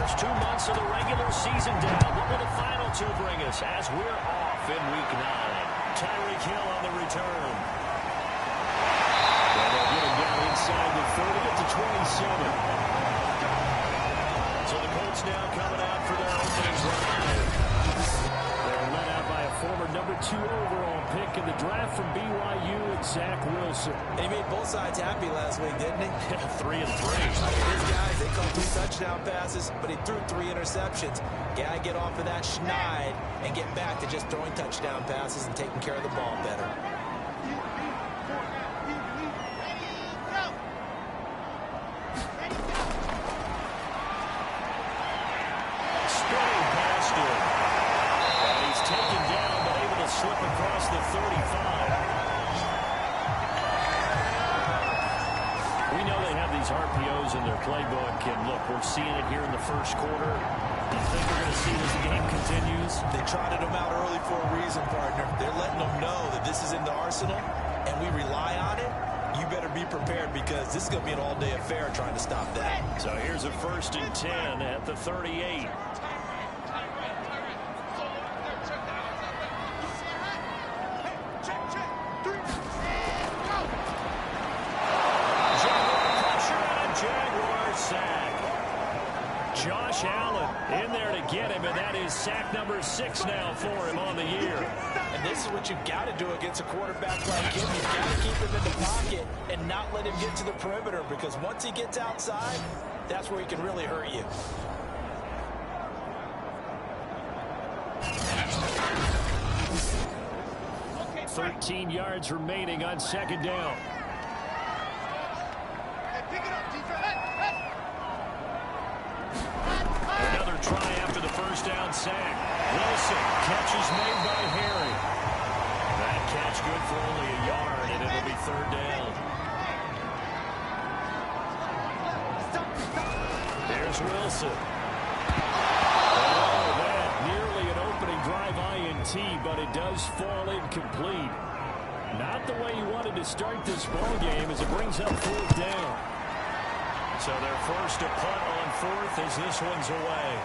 first 2 months of the regular season down. What will the final two bring us as we're off in Week 9? Tyreek Hill on the return. And they'll get him down inside the 30 at the 27. So the Colts now coming out for their opening drive. They're led out by a former #2 overall pick in the draft from BYU, and Zach Wilson. He made both sides happy last week, didn't he? 3 and 3. His guys, they caught 3 touchdown passes, but he threw 3 interceptions. Gotta get off of that schneid and get back to just throwing touchdown passes and taking care of the ball better. Slip across the 35. We know they have these RPOs in their playbook, and look, we're seeing it here in the first quarter. Do you think we're going to see it as the game continues? They trotted them out early for a reason, partner. They're letting them know that this is in the arsenal, and we rely on it. You better be prepared because this is going to be an all-day affair trying to stop that. So here's a 1st and 10 at the 38. Josh Allen in there to get him, and that is sack number 6 now for him on the year. And this is what you've got to do against a quarterback like him. You've got to keep him in the pocket and not let him get to the perimeter, because once he gets outside, that's where he can really hurt you. Okay, 13 yards remaining on 2nd down. Another try after the 1st down sack. Wilson, catch is made by Harry. That catch good for only a yard, and it'll be 3rd down. There's Wilson. Oh, that nearly an opening drive INT, but it does fall incomplete. Not the way you wanted to start this ball game as it brings up 4th down. So they're forced to punt on 4th as this one's away.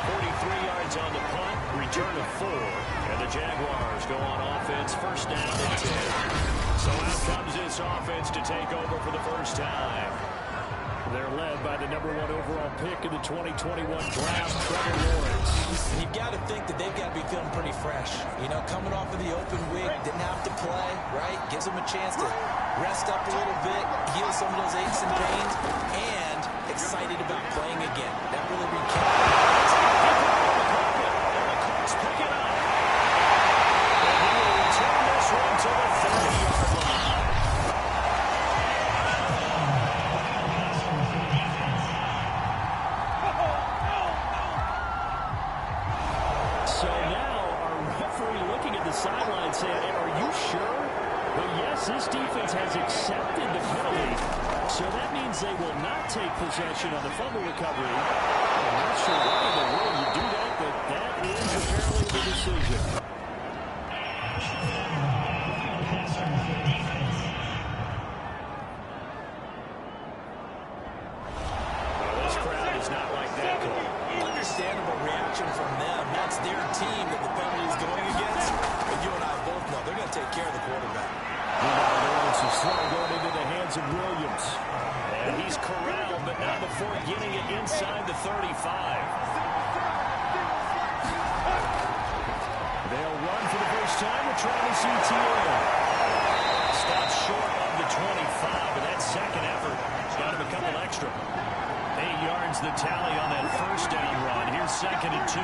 43 yards on the punt, return of 4. And the Jaguars go on offense, 1st down and 10. So out comes this offense to take over for the first time. They're led by the #1 overall pick in the 2021 draft, Trevor Lawrence. And you've got to think that they've got to be feeling pretty fresh. You know, coming off of the open week, didn't have to play, right? Gives them a chance to rest up a little bit, heal some of those aches and pains, and excited about playing again. That really recapitalized. And the Colts pick it up. And he will return this one to the 30-yard line. So now our referee looking at the sideline saying, are you sure? But yes, this defense has accepted the penalty, so that means they will not take possession on the fumble recovery. I'm not sure why in the world you do that, but that is apparently the decision. Well, this crowd is not like that. Understandable reaction from them. That's their team that the penalty is going against. But you and I both know they're going to take care of the quarterback. Lawrence is thrown going into the hands of Williams. And he's corralled, but not before getting it inside the 35. They'll run for the first time with Travis Etienne. Stops short of the 25, but that second effort has got him a couple extra. 8 yards the tally on that 1st down run. Here's 2nd and 2.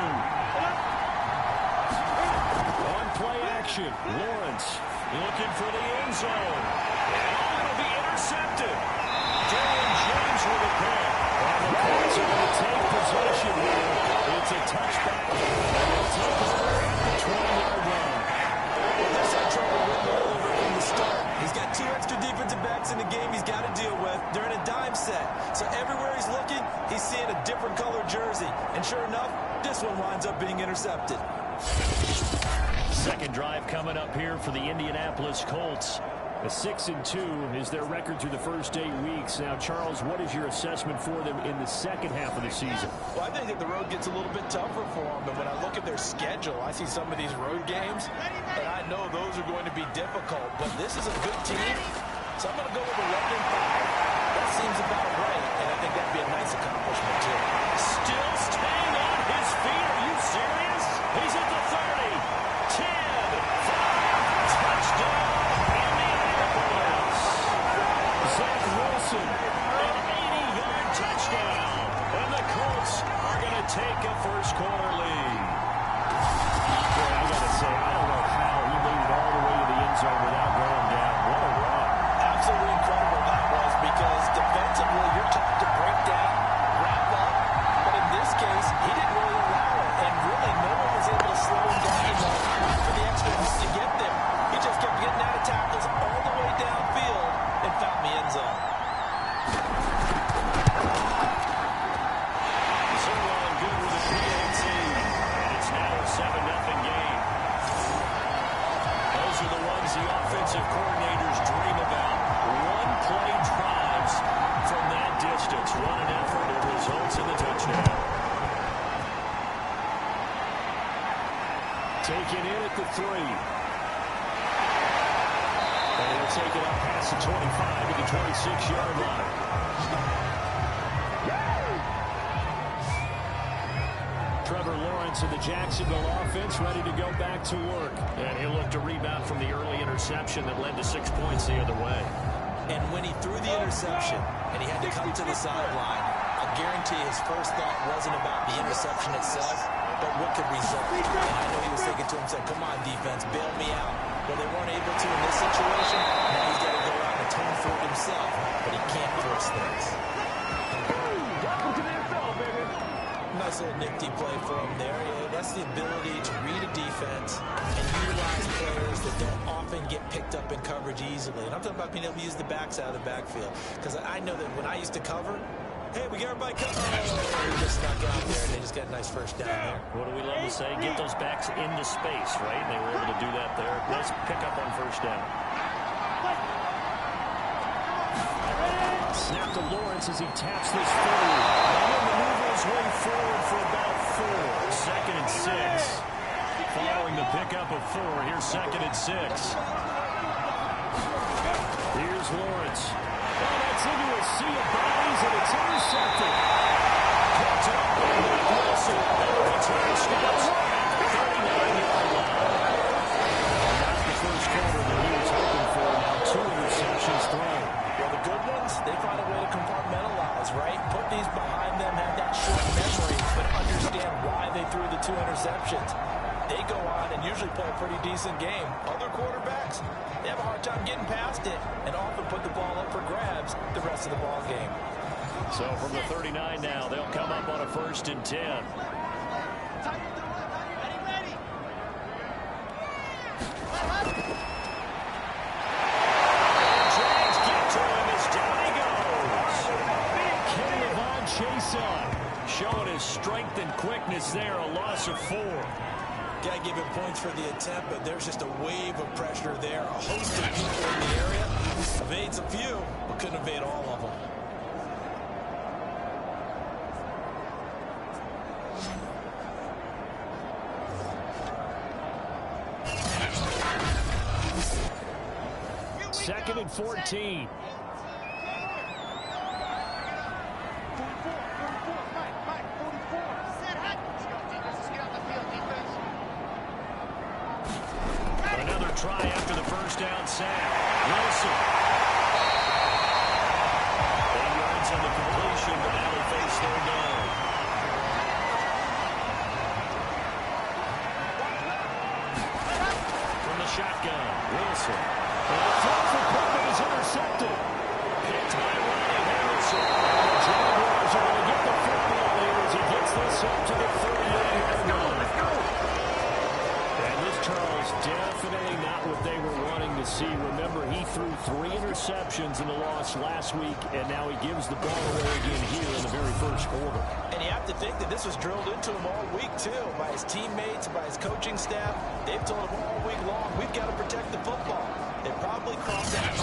On play action, Lawrence looking for the end zone. And it'll be intercepted. Darian James with a pick. And the Colts are going to take possession here. It's a touchback. And they'll take over at the 20-yard line. Well, this had trouble with the over from the start. He's got 2 extra defensive backs in the game he's got to deal with. They're in a dime set. So everywhere he's looking, he's seeing a different color jersey. And sure enough, this one winds up being intercepted. Second drive coming up here for the Indianapolis Colts. A 6-2 is their record through the first 8 weeks. Now, Charles, what is your assessment for them in the second half of the season? Well, I think that the road gets a little bit tougher for them. And when I look at their schedule, I see some of these road games, and I know those are going to be difficult. But this is a good team, so I'm going to go with 11-5. That seems about right, and I think that'd be a nice accomplishment, too. Still staying on his feet. Are you serious? He's at the 30, 10, 5, touchdown, Indianapolis. Zach Wilson, an 80-yard touchdown, and the Colts are going to take a first-quarter lead. Boy, I got to say, I don't know how he made it all the way to the end zone without going down. What a run. Absolutely incredible that was, because defensively you're taught to break down, wrap up, but in this case he didn't really allow it, and really no one was able to slow him down enough for the extras to get there. He just kept getting out of tackles all the way downfield and found the end zone. So good with the PAT, and it's now a 7-0 game. Those are the ones the offensive coordinators dream about. One-play drives from that distance. Run an effort, it results in the touchdown. Taken in at the 3. And they'll take it up past the 25 to the 26-yard line. Trevor Lawrence and the Jacksonville offense ready to go back to work. And he'll look to rebound from the early interception that led to 6 points the other way. And when he threw the interception and he had to come to the sideline, I guarantee his first thought wasn't about the interception itself, but what could result. And I know he was thinking to himself, come on, defense, bail me out. Well, they weren't able to in this situation. Now he's got to go out and atone for it himself, but he can't force things. Nice little nifty play for him there. Yeah, that's the ability to read a defense and utilize players that don't often get picked up in coverage easily. And I'm talking about being able to use the backs out of the backfield. Because I know that when I used to cover, hey, we got everybody covered. Oh, he just snuck out there, and they just got a nice first down there. What do we love to say? Get those backs into space, right? And they were able to do that there. Nice pickup on first down. Snap to Lawrence as he taps this forward. And he'll maneuver his way forward for about 4. 2nd and 6. Following the pickup of 4, here's 2nd and 6. Here's Lawrence. Oh, that's into a sea of bodies, and it's intercepted. Picked up by Wilson. And the return stops at the 39-yard line. Not the first quarter that he was hoping for. Now 2 interceptions thrown. Well, the good ones, they find a way to compartmentalize, right? Put these behind them, have that short memory, but understand why they threw the 2 interceptions. They go on and usually play a pretty decent game. Other quarterbacks, they have a hard time getting past it and often put the ball up for grabs the rest of the ball game. So from the 39 now, they'll come up on a 1st and 10. Showing his strength and quickness there, a loss of 4. Got to give him points for the attempt, but there's just a wave of pressure there. A host of people in the area. Evades a few, but couldn't evade all of them. Second and 14. Try after the first down sack. Wilson. 8 yards on the completion, but now they face third down. From the shotgun, Wilson. And the throw for Portland is intercepted. Picked by Ronnie Harrison. The Jaguars are going to get the football here as he gets this up to the 39-yard line. And this, Charles, definitely not what they were wanting to see. Remember, he threw 3 interceptions in the loss last week, and now he gives the ball away again here in the very first quarter. And you have to think that this was drilled into him all week, too, by his teammates, by his coaching staff. They've told him all week long, we've got to protect the football. They probably crossed that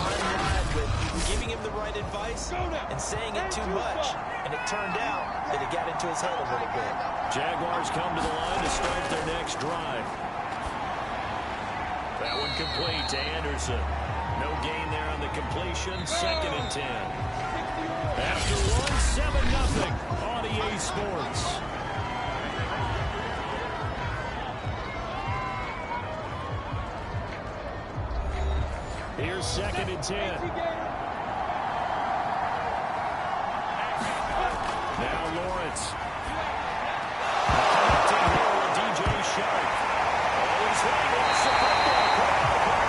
giving him the right advice and saying it too much. And it turned out that it got into his head a little bit. Jaguars come to the line to start their next drive. That one complete to Anderson. No gain there on the completion. 2nd and 10. After one, 7-0 on EA Sports. Here's 2nd and 10. Now Lawrence. Connecting here with DJ Shark. He's running off the football.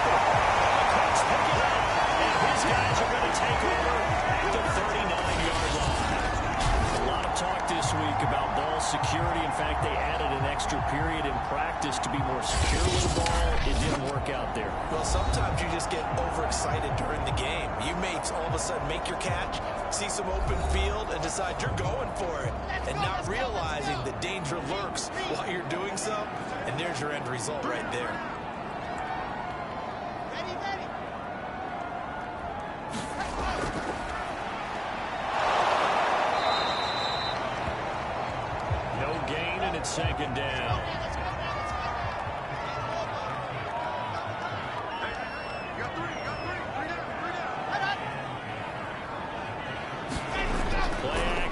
The Colts pick it up, and his guys are going to take over at the 39-yard line. A lot of talk this week about ball security. In fact, they added an extra period in practice to be more secure with the ball. It didn't work out there. Well, sometimes you just get overexcited during the game. You may all of a sudden make your catch, see some open field, and decide you're going for it, and not realizing the danger lurks while you're doing so, and there's your end result right there. No gain, and it's 2nd down.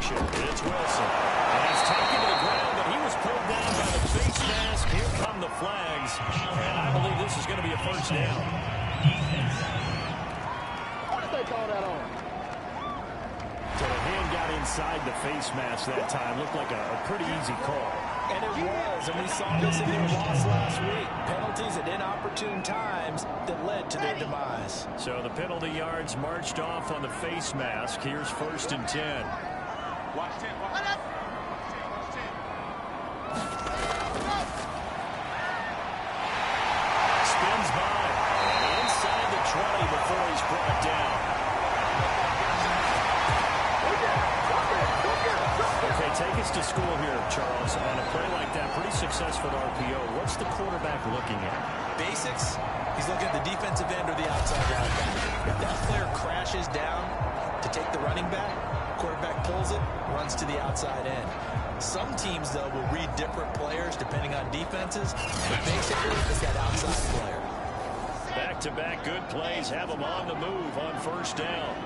It's Wilson. And he's taken to the ground, but he was pulled down by the face mask. Here come the flags. And I believe this is going to be a 1st down. What did they call that on? So the hand got inside the face mask that time. Looked like a pretty easy call. And it was, and we saw this in their loss last week. Penalties at inopportune times that led to their demise. So the penalty yards marched off on the face mask. Here's 1st and 10. Watch 10. Spins by. And inside the 20 before he's brought down. Okay, take us to school here, Charles. On a play like that, pretty successful RPO. What's the quarterback looking at? Basics, he's looking at the defensive end or the outside linebacker. If that player crashes down to take the running back, quarterback pulls it, runs to the outside end. Some teams, though, will read different players depending on defenses, but basically it's that outside player. Back-to-back good plays have them on the move on 1st down.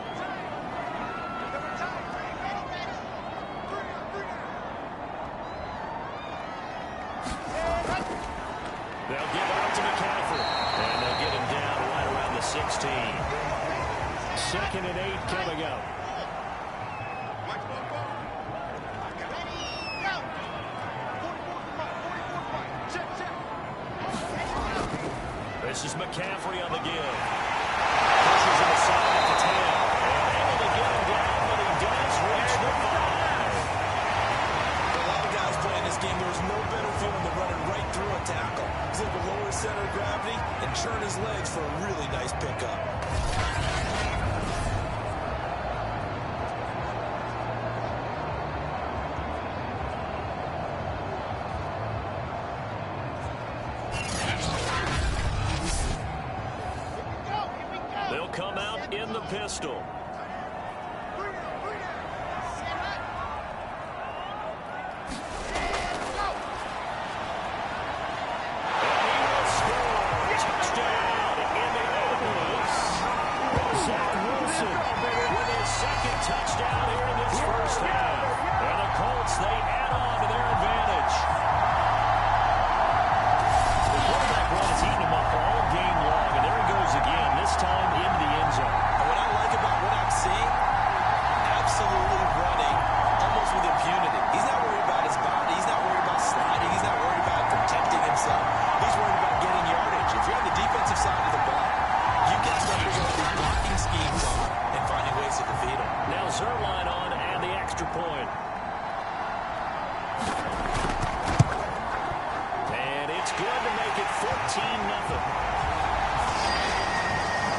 They'll give it out to McCaffrey, and they'll get him down right around the 16. 2nd and 8 coming up. This is McCaffrey on the give. Pushes him aside at the 10. And able to get him down, but he does reach the 5. For a lot of guys playing this game, there's no better feeling than running right through a tackle. He's able to lower his center of gravity and churn his legs for a really nice pickup. They'll come out in the pistol. Touchdown here in this 1st half. And the Colts, they add on to their advantage. The quarterback run has eaten him up all game long, and there he goes again, this time into the end zone. And what I like about what I'm seeing, absolutely running almost with impunity. He's not worried about his body. He's not worried about sliding. He's not worried about protecting himself. He's worried about getting yardage. If you're on the defensive side of the ball, you've got to figure out what these blocking schemes are and finding ways to defeat them. Now Zerline on and the extra point. And it's good to make it 14-0.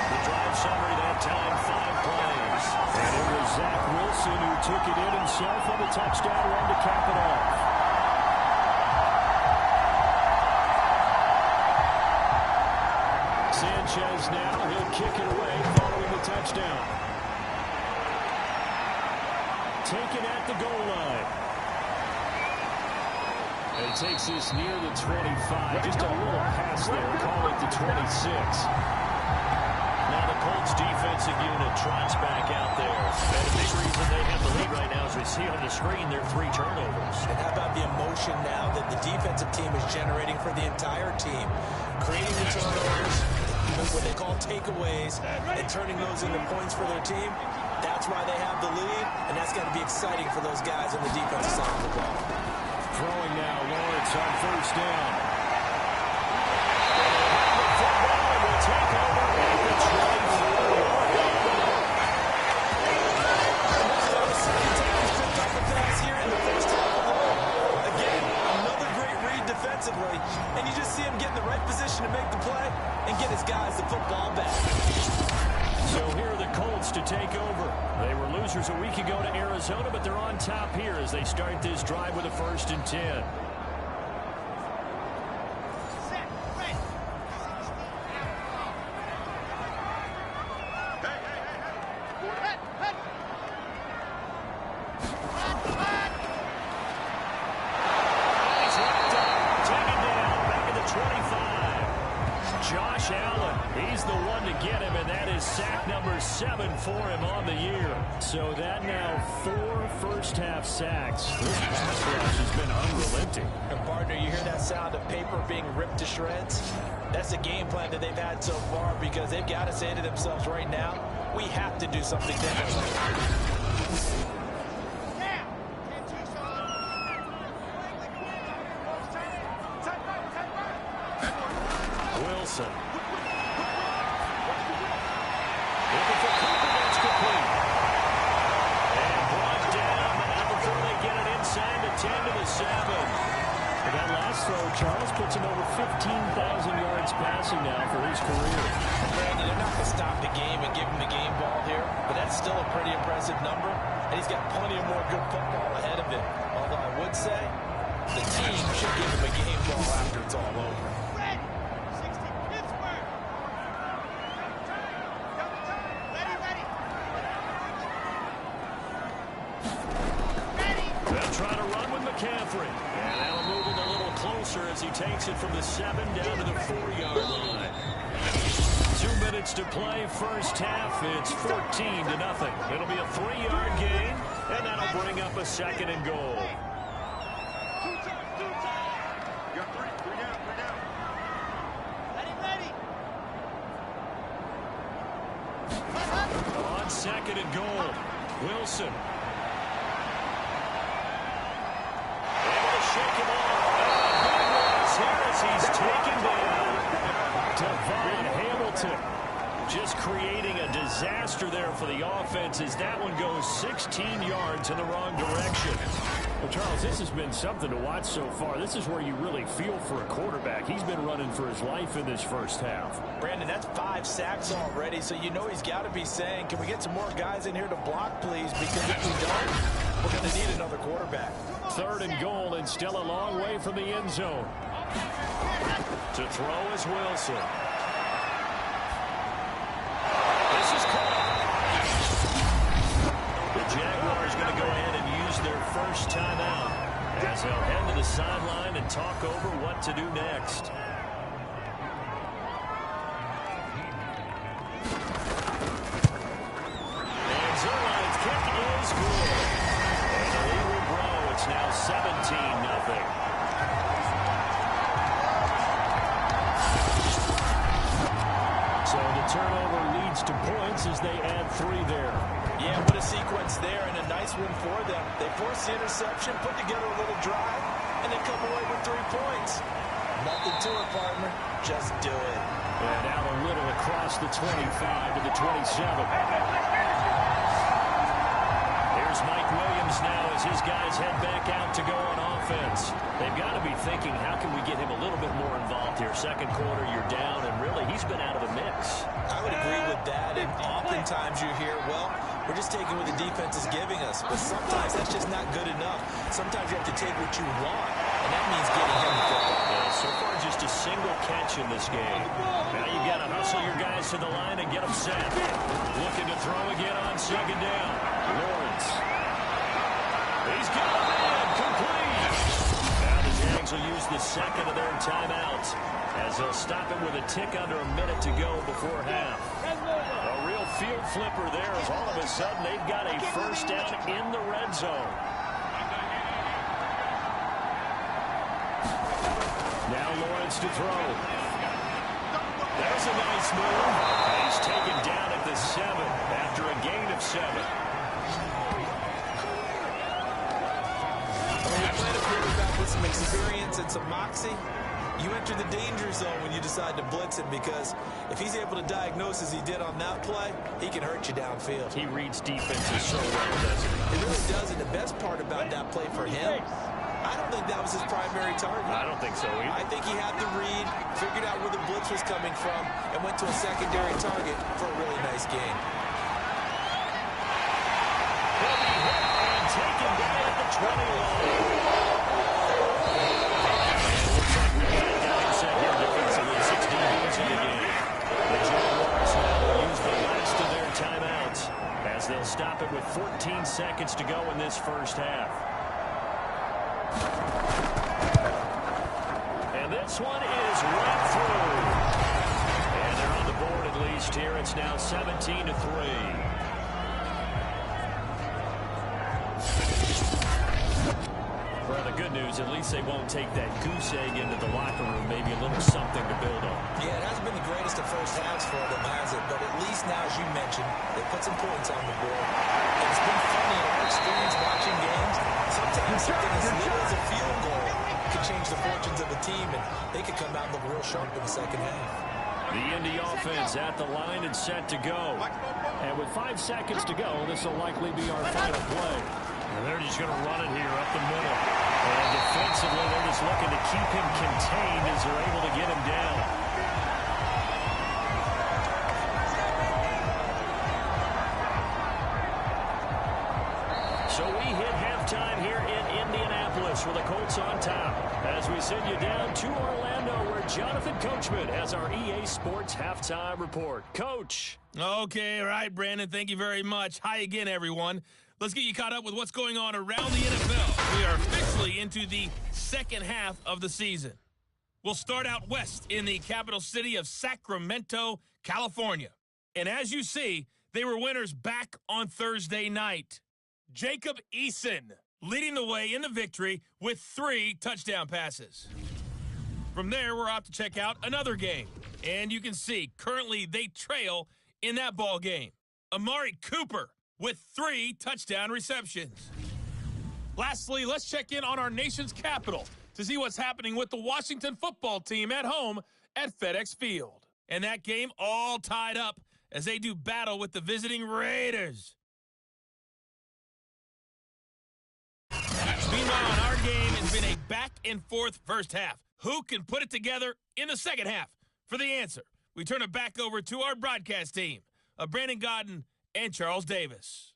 The drive summary that time, 5 plays. And it was Zach Wilson who took it in himself on the touchdown run to cap it off. Sanchez now, he'll kick it away following the touchdown. taken at the goal line. And he takes this near the 25. Just a little pass there. Call it the 26. Now the Colts defensive unit trots back out there. And a big reason they have the lead right now, as we see on the screen, their 3 turnovers. And how about the emotion now that the defensive team is generating for the entire team? Creating the turnovers, what they call takeaways, and turning those into points for their team. That's why they have the lead, and that's got to be exciting for those guys on the defensive side of the ball. Throwing now, Lawrence on first down. Will take over at the 24-yard line. Second time he's picked up a pass here in the first half alone. Again, another great read defensively, and you just see him get in the right position to make the play and get his guys the football back. So here are the Colts to take over. They were losers a week ago to Arizona, but they're on top here as they start this drive with a 1st and 10. Josh Allen, he's the one to get him, and that is sack number 7 for him on the year. So that now 4 first-half sacks. This pass rush has been unrelenting. And partner, you hear that sound of paper being ripped to shreds? That's the game plan that they've had so far, because they've got to say to themselves right now, we have to do something different. Wilson. Looking for Cooper, that's complete. And brought down before they get it inside the 10 to the 7. And that last throw, Charles, puts him over 15,000 yards passing now for his career. Brandon, they're not going to stop the game and give him the game ball here, but that's still a pretty impressive number, and he's got plenty of more good football ahead of him. Although I would say the team should give him a game ball after it's all over. And that'll move him a little closer as he takes it from the 7 down to the 4-yard line. 2 minutes to play, first half. It's 14-0. It'll be a 3-yard gain, and that'll bring up a 2nd and goal. On 2nd and goal, Wilson. Shake him off. He's taken down. Devon Hamilton just creating a disaster there for the offense as that one goes 16 yards in the wrong direction. Well, Charles, this has been something to watch so far. This is where you really feel for a quarterback. He's been running for his life in this first half. Brandon, that's 5 sacks already, so you know he's got to be saying, can we get some more guys in here to block, please? Because if we don't, we're going to need another quarterback. 3rd and goal, and still a long way from the end zone. To throw is Wilson. This is caught. The Jaguars going to go ahead and use their first timeout as they'll head to the sideline and talk over what to do next. And Zerline's kick is good. And the lead will grow. It's now 17-0. So the turnover leads to points as they add 3 there. Yeah, what a sequence there, and a nice one for them. They force the interception, put together a little drive, and then come away with 3 points. Nothing to it, partner. Just do it. And out a little across the 25 to the 27. Here's Mike Williams now as his guys head back out to go on offense. They've got to be thinking, how can we get him a little bit more involved here? Second quarter, you're down, and really, he's been out of the mix. I would agree with that, and oftentimes you hear, well, we're just taking what the defense is giving us, but sometimes that's just not good enough. Sometimes you have to take what you want, and that means getting him the football. Yeah, so far, just a single catch in this game. Now you got to hustle your guys to the line and get them set. Looking to throw again on 2nd down. Lawrence. He's got him in. Complete. Now the Jags will use the second of their timeouts as they'll stop it with a tick under a minute to go before half. A real field flipper there as all of a sudden they've got a first down in the red zone. Now Lawrence to throw. There's a nice move. And he's taken down at the 7 after a gain of 7. When you're playing a quarterback with some experience and some moxie, you enter the danger zone when you decide to blitz him, because if he's able to diagnose as he did on that play, he can hurt you downfield. He reads defenses so well, doesn't he? It really does, and the best part about that play for him, I don't think that was his primary target. I don't think so either. I think he had the read, figured out where the blitz was coming from, and went to a secondary target for a really nice gain. He'll be hit and taken down at the 20 line. They'll stop it with 14 seconds to go in this first half. And this one is right through. And they're on the board at least here. It's now 17-3. Well, the good news, at least they won't take that goose egg into the locker room. Maybe a little something to build on. Yeah, it hasn't been the greatest of first halves for them, has it? But at least now, as you mentioned, they put some points on the board. And it's been funny in our experience watching games. Sometimes something as little as a field goal can change the fortunes of a team, and they could come out and look real sharp in the second half. The Indy offense at the line and set to go. And with 5 seconds to go, this will likely be our final play. And they're just going to run it here up the middle. And defensively, they're just looking to keep him contained as they're able to get him down. So we hit halftime here in Indianapolis with the Colts on top. As we send you down to Orlando, where Jonathan Coachman has our EA Sports halftime report. Coach. Okay, all right, Brandon. Thank you very much. Hi again, everyone. Let's get you caught up with what's going on around the NFL. We are officially into the second half of the season. We'll start out west in the capital city of Sacramento, California. And as you see, they were winners back on Thursday night. Jacob Eason leading the way in the victory with 3 touchdown passes. From there, we're off to check out another game. And you can see, currently they trail in that ball game. Amari Cooper with 3 touchdown receptions. Lastly, let's check in on our nation's capital to see what's happening with the Washington football team at home at FedEx Field. And that game all tied up as they do battle with the visiting Raiders. Meanwhile, in our game, it's been a back-and-forth first half. Who can put it together in the second half? For the answer, we turn it back over to our broadcast team of Brandon Godden and Charles Davis.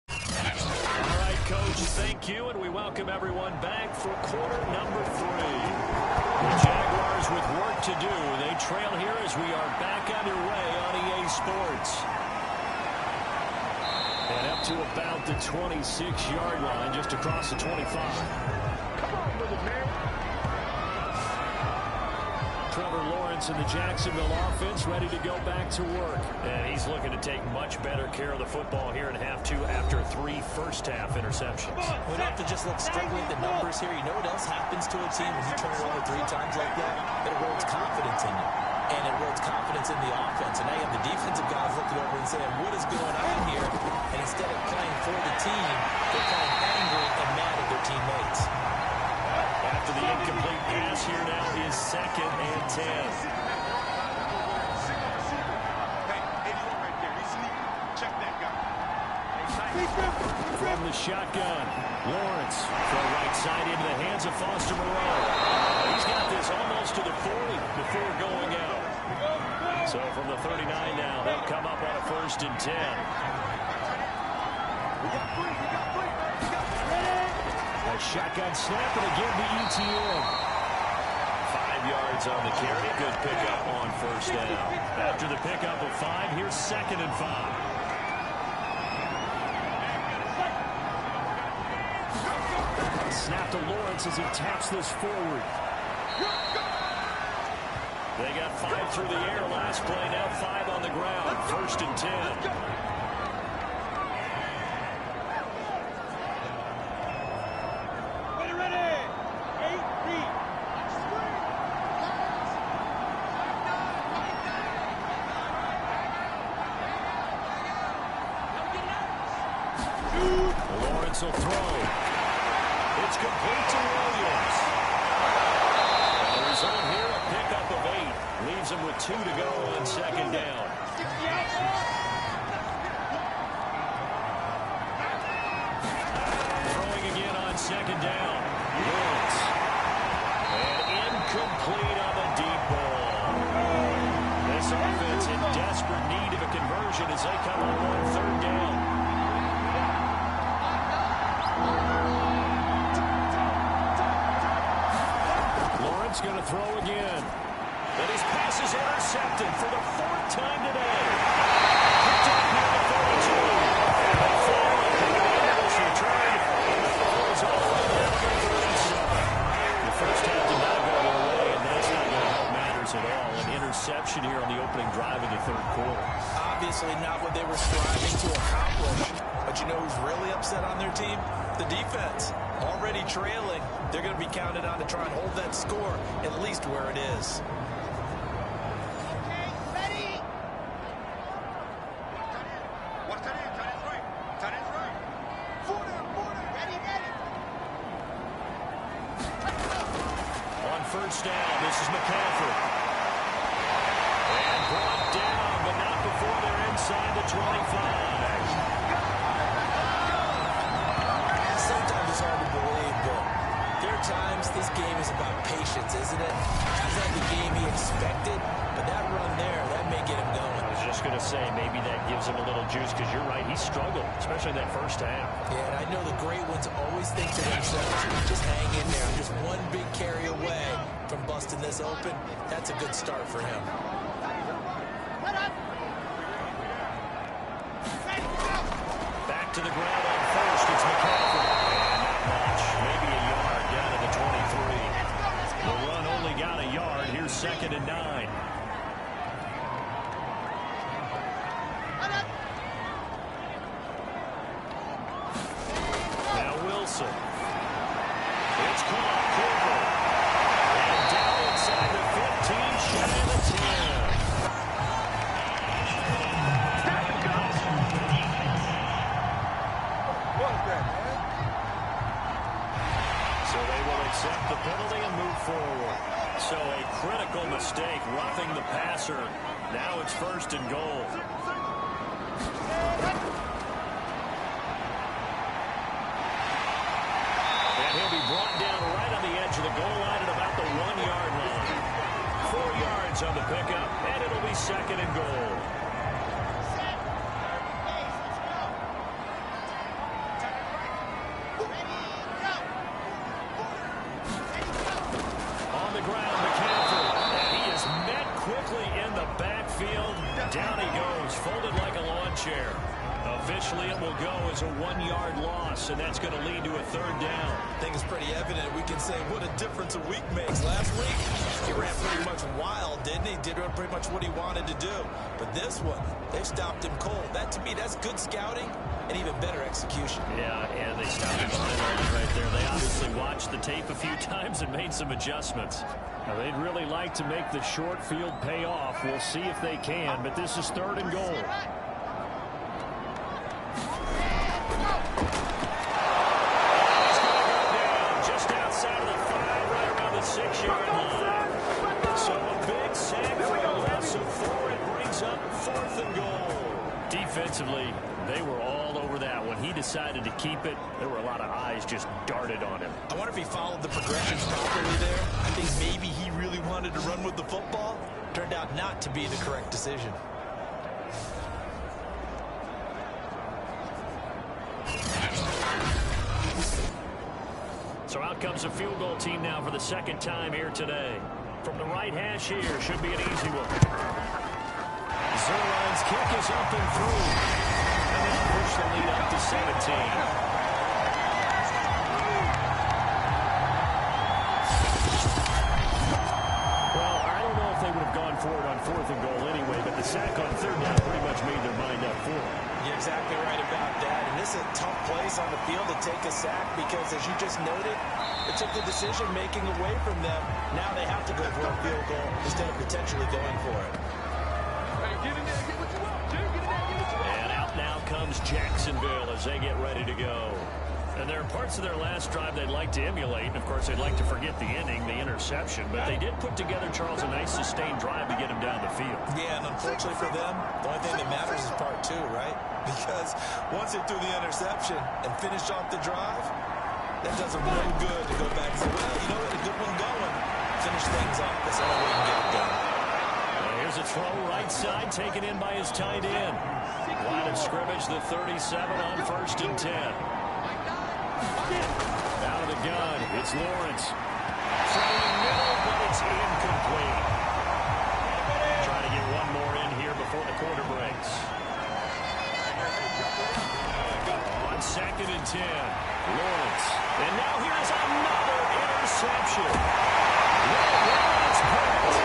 All right, Coach, thank you, and we welcome everyone back for quarter number 3. The Jaguars with work to do. They trail here as we are back underway on EA Sports. And up to about the 26-yard line, just across the 25. Come on with it, man. Trevor Lawrence and the Jacksonville offense ready to go back to work. And he's looking to take much better care of the football here in half 2 after 3 first-half interceptions. We don't have to just look strictly at the numbers here. You know what else happens to a team when you turn it over 3 times like that? It erodes confidence in you. And it erodes confidence in the offense. And now you have the defensive guys looking over and saying, what is going on here? And instead of playing for the team, they're playing angry and mad at their teammates. After the incomplete pass, here now is 2nd and 10. From the shotgun, Lawrence from right side into the hands of Foster Moreau. He's got this almost to the 40 before going out. So from the 39 now, they'll come up on a 1st and 10. A Shotgun snap, and again the ETN. 5 yards on the carry. Good pickup on first down. After the pickup of 5, here's 2nd and 5. Snap to Lawrence as he taps this forward. They got 5 through the air last play, now 5 on the ground. 1st and 10. Lawrence will throw. It's complete to Williams. The result here, a pickup of 8. Leaves him with 2 to go on 2nd down. Throwing again on 2nd down. Williams. And incomplete on the deep ball. This offense in desperate need of a conversion as they come up on 3rd down. Going to throw again. And his pass is intercepted for the 4th time today. Picked up near the 42. And they fall at the end of this return. And the ball is all the way down to the inside. The first half did not go their way, and that's not going to help matters at all. An interception here on the opening drive of the 3rd quarter. Obviously not what they were striving to accomplish. But you know who's really upset on their team? The defense. Already trailing. They're going to be counted on to try and hold that score at least where it is. Okay, ready. What's that in? Turn it right. Turn it right. Border. Ready. On 1st down, this is McCaffrey. And brought down, but not before they're inside the 25. Sometimes it's hard to believe, but there are times this game is about patience, isn't it? He's had the game he expected, but that run there, that may get him going. I was just going to say, maybe that gives him a little juice, because you're right, he struggled, especially that first half. Yeah, and I know the great ones always think to themselves, just hang in there. I'm just one big carry away from busting this open. That's a good start for him. Back to the ground on 1st, it's McCaffrey. Maybe a yard down to the 23. The run only got a yard. Here's 2nd and 9. Now Wilson. It's caught. Cooper. And down inside the 15, shy of the 10. Accept the penalty and move forward. So a critical mistake, roughing the passer. Now it's 1st and goal. And he'll be brought down right on the edge of the goal line at about the 1-yard line. 4 yards on the pickup, and it'll be 2nd and goal. Down he goes, folded like a lawn chair. Officially, it will go as a 1-yard loss, and that's going to lead to a 3rd down. I think it's pretty evident. We can say what a difference a week makes. Last week, he ran pretty much wild, didn't he? Did pretty much what he wanted to do. But this one, they stopped him cold. That, to me, that's good scouting and even better execution. Yeah, and they stopped him behind the line right there. They obviously watched the tape a few times and made some adjustments. Now, they'd really like to make the short field pay off. We'll see if they can, but this is 3rd and goal. Just outside of the 5, right around the 6-yard line. So a big sack for a loss of 4. It brings up 4th and goal. Defensively, they were all over that. When he decided to keep it, there were a lot of eyes just darted on him. I wonder if he followed the progressions properly there. I think maybe he really wanted to run with the football. Turned out not to be the correct decision. So out comes a field goal team now for the second time here today. From the right hash here, should be an easy one. Zerline's kick is up and through. And they'll push the lead up to 17. For it on 4th and goal anyway, but the sack on 3rd down pretty much made their mind up for it. You're exactly right about that. And this is a tough place on the field to take a sack because, as you just noted, it took the decision-making away from them. Now they have to go for a field goal instead of potentially going for it. And out now comes Jacksonville as they get ready to go. And there are parts of their last drive they'd like to emulate. And, of course, they'd like to forget the ending, the interception. But they did put together, Charles, a nice sustained drive to get them down the field. Yeah, and unfortunately for them, the only thing that matters is part 2, right? Because once they threw the interception and finished off the drive, that does them no good to go back and say, well, you know what, a good one going. Finish things off. That's the only way you can get it done. Here's a throw right side, taken in by his tight end. Line of scrimmage, the 37 on 1st and 10. Out of the gun, it's Lawrence. Throwing middle, but it's incomplete. Trying to get one more in here before the quarter breaks. On 2nd and 10, Lawrence. And now here's another interception. Lawrence picked.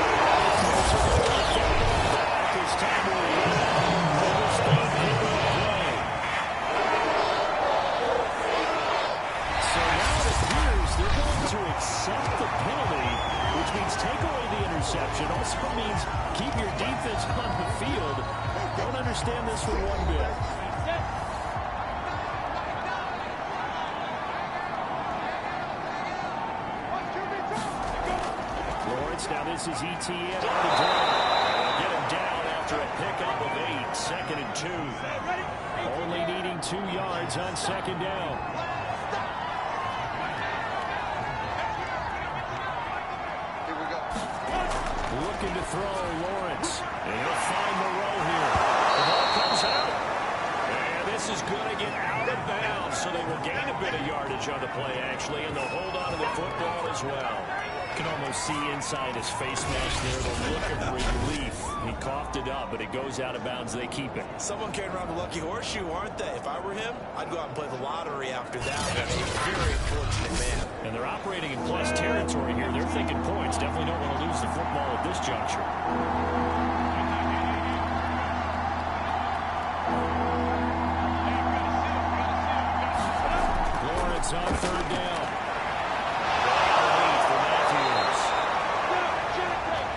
Back as time will accept the penalty, which means take away the interception. Also means keep your defense on the field. Don't understand this for one bit. Lawrence, now this is ETN on the drive. They'll get him down after a pickup of 8, 2nd and 2. Only needing 2 yards on 2nd down. Looking to throw, Lawrence. And he'll find the row here. The ball comes out. And this is going to get out of bounds. So they will gain a bit of yardage on the play, actually, and they'll hold on to the football as well. You can almost see inside his face mask there the look of relief. He coughed it up, but it goes out of bounds. They keep it. Someone carrying around the lucky horseshoe, aren't they? If I were him, I'd go out and play the lottery after that. That's a very fortunate man. And they're operating in plus territory here. They're thinking points. Definitely don't want to lose the football at this juncture. Lawrence on 3rd down.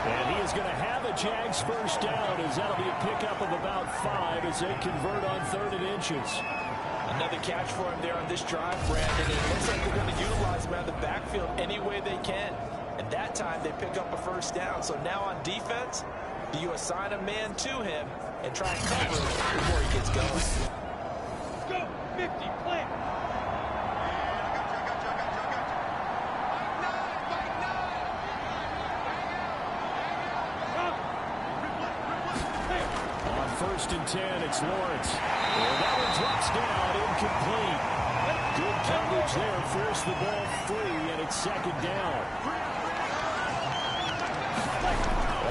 And he is going to have a Jags first down, as that'll be a pickup of about 5 as they convert on 3rd and inches. Another catch for him there on this drive, Brandon. It looks like they're going to utilize him out of the backfield any way they can. And that time they pick up a first down. So now on defense, do you assign a man to him and try and cover him before he gets going? Go, 50, plant. On 1st and 10, it's Lawrence. And that one drops down, incomplete. Good coverage there, forced the ball free, and it's 2nd down.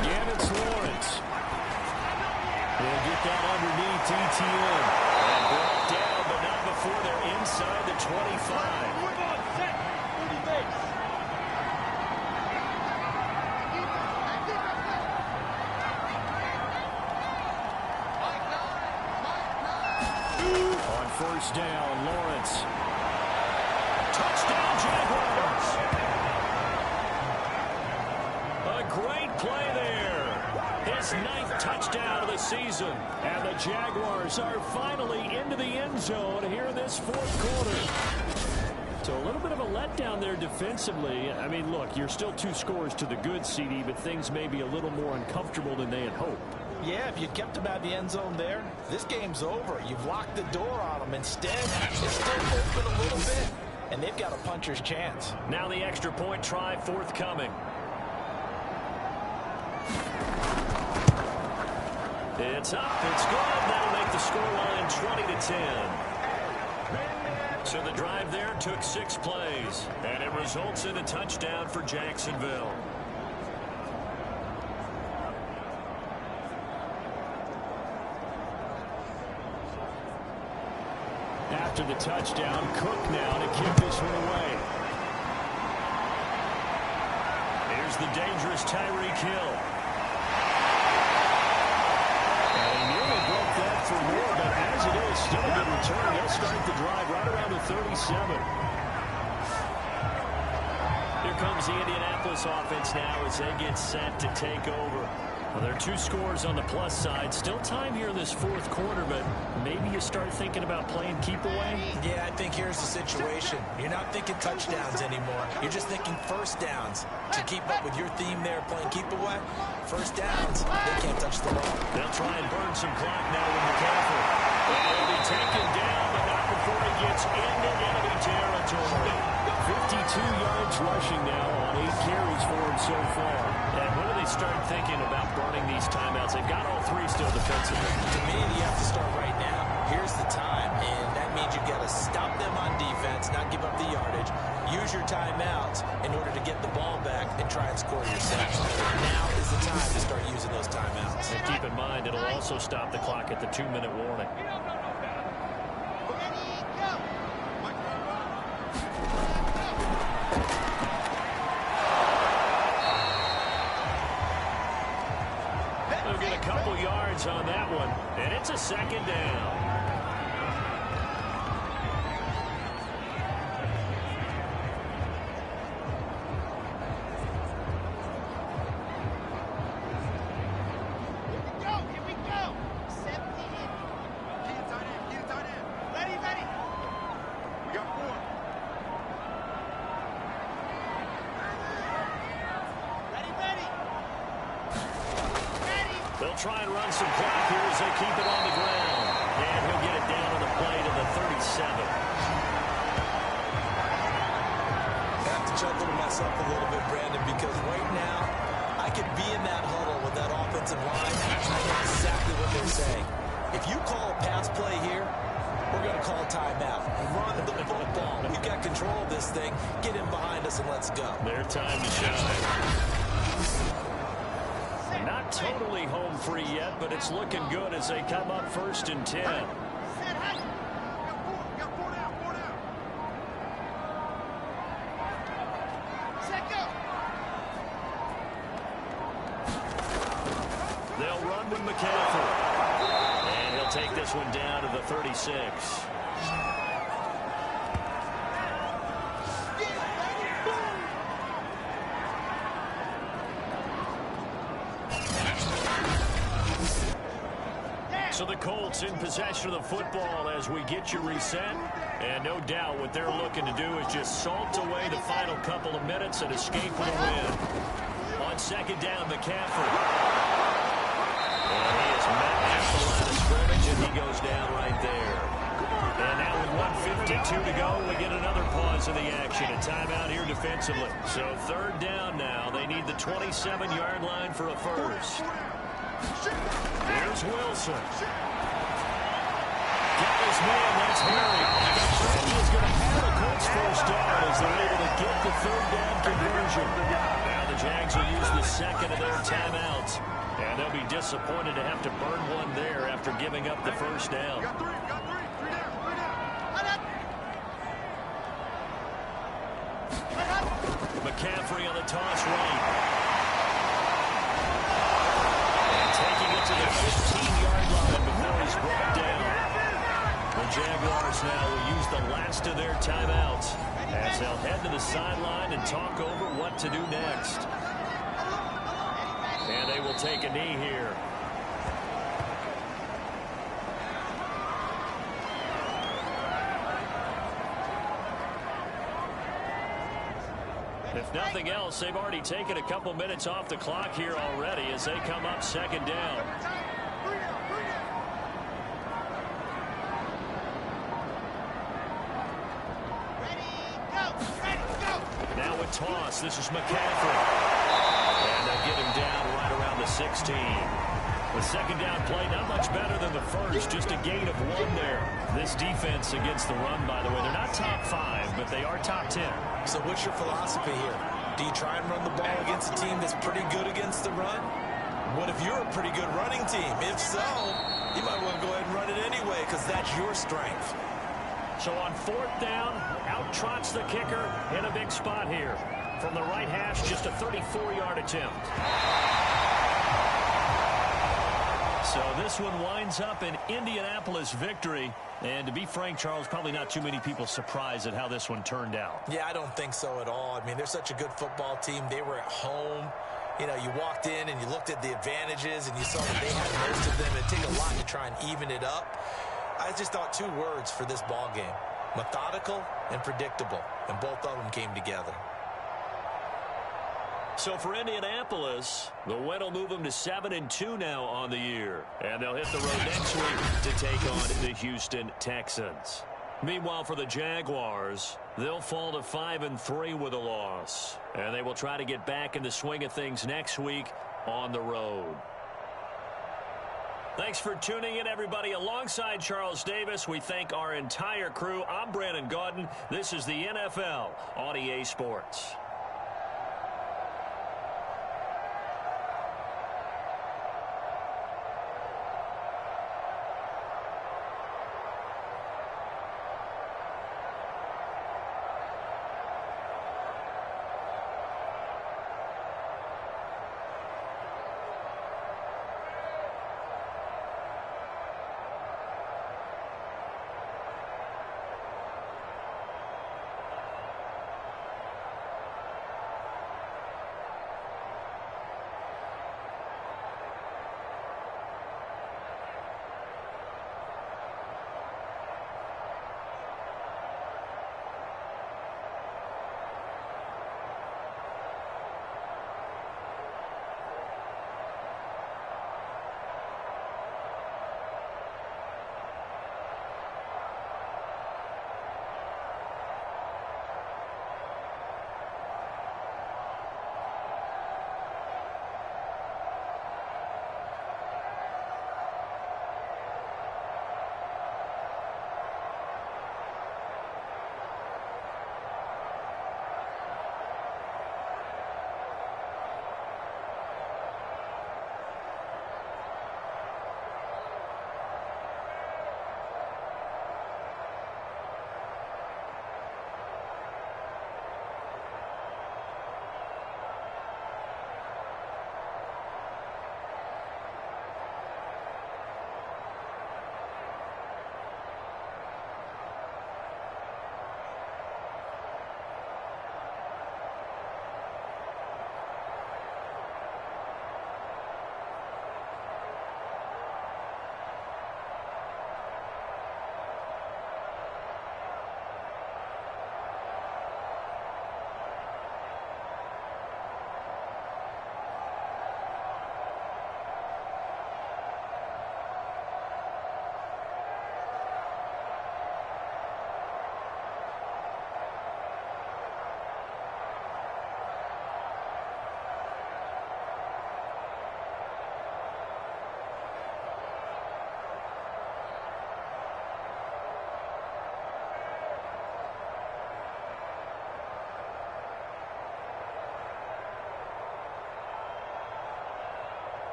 Again, it's Lawrence. They'll get that underneath ETN. And brought down, but not before they're inside the 25. On 1st down, Lawrence. Touchdown, Jaguars! A great play there. His 9th touchdown of the season. And the Jaguars are finally into the end zone here in this 4th quarter. So a little bit of a letdown there defensively. I mean, look, you're still 2 scores to the good, CD, but things may be a little more uncomfortable than they had hoped. Yeah, if you kept him out of the end zone there, this game's over. You've locked the door on him. Instead, it's still open a little bit, and they've got a puncher's chance. Now the extra point try forthcoming. It's up. It's good. That'll make the scoreline 20-10. So the drive there took 6 plays, and it results in a touchdown for Jacksonville. After the touchdown, Cook now to kick this one away. Here's the dangerous Tyreek Hill. And he nearly broke that for more, but as it is, still a good return. They'll start the drive right around the 37. Here comes the Indianapolis offense now as they get set to take over. Well, there are 2 scores on the plus side. Still time here in this 4th quarter, but maybe you start thinking about playing keep away? Yeah, I think here's the situation. You're not thinking touchdowns anymore. You're just thinking first downs. To keep up with your theme there, playing keep away, first downs, they can't touch the ball. They'll try and burn some clock now with McCaffrey. He'll be taken down, but not before he gets into enemy territory. 52 yards rushing now on 8 carries for him so far. And when do they start thinking about burning these timeouts? They've got all 3 still defensively. To me, you have to start right now. Here's the time, and that means you've got to stop them on defense, not give up the yardage. Use your timeouts in order to get the ball back and try and score yourself. Now is the time to start using those timeouts. And keep in mind, it'll also stop the clock at the 2-minute warning. They'll get a couple yards on that one, and it's a 2nd down. They'll try and run some clock here as they keep it on the ground. And he'll get it down on the play to the 37. I have to chuckle to myself a little bit, Brandon, because right now, I could be in that huddle with that offensive line. I know exactly what they're saying. If you call a pass play here, we're going to call a timeout. Run the football. We've got control of this thing. Get in behind us and let's go. Their time to shine. Not totally home free yet, but it's looking good as they come up 1st and 10. They'll run with McCaffrey. And he'll take this one down to the 36. So the Colts in possession of the football as we get you reset. And no doubt what they're looking to do is just salt away the final couple of minutes and escape with a win. On 2nd down, McCaffrey. And he is met at the line of scrimmage, and he goes down right there. And now with 1:52 to go, we get another pause in the action. A timeout here defensively. So 3rd down now. They need the 27-yard line for a first. Here's Wilson. Got his man, that's Harry. And he's going to have a Colts first down as they're able to get the 3rd down conversion. Now the Jags will use the 2nd of their timeouts. And they'll be disappointed to have to burn one there after giving up the first down. McCaffrey on the toss right. Taking it to the 15-yard line before he's brought down. The Jaguars now will use the last of their timeouts as they'll head to the sideline and talk over what to do next. And they will take a knee here. If nothing else, they've already taken a couple minutes off the clock here already as they come up 2nd down. Now a toss. This is McCaffrey. And they'll get him down right around the 16. The second down play, not much better than the first, just a gain of 1 there. This defense against the run, by the way, they're not top 5, but they are top 10. So what's your philosophy here? Do you try and run the ball against a team that's pretty good against the run? What if you're a pretty good running team? If so, you might want to go ahead and run it anyway because that's your strength. So on 4th down, out trots the kicker in a big spot here. From the right hash, just a 34-yard attempt. So this one winds up an Indianapolis victory. And to be frank, Charles, probably not too many people surprised at how this one turned out. Yeah, I don't think so at all. I mean, they're such a good football team. They were at home. You know, you walked in and you looked at the advantages and you saw that they had most of them. It'd take a lot to try and even it up. I just thought 2 words for this ball game: methodical and predictable. And both of them came together. So for Indianapolis, the win will move them to 7-2 now on the year. And they'll hit the road next week to take on the Houston Texans. Meanwhile, for the Jaguars, they'll fall to 5-3 with a loss. And they will try to get back in the swing of things next week on the road. Thanks for tuning in, everybody. Alongside Charles Davis, we thank our entire crew. I'm Brandon Gaudin. This is the NFL on EA Sports.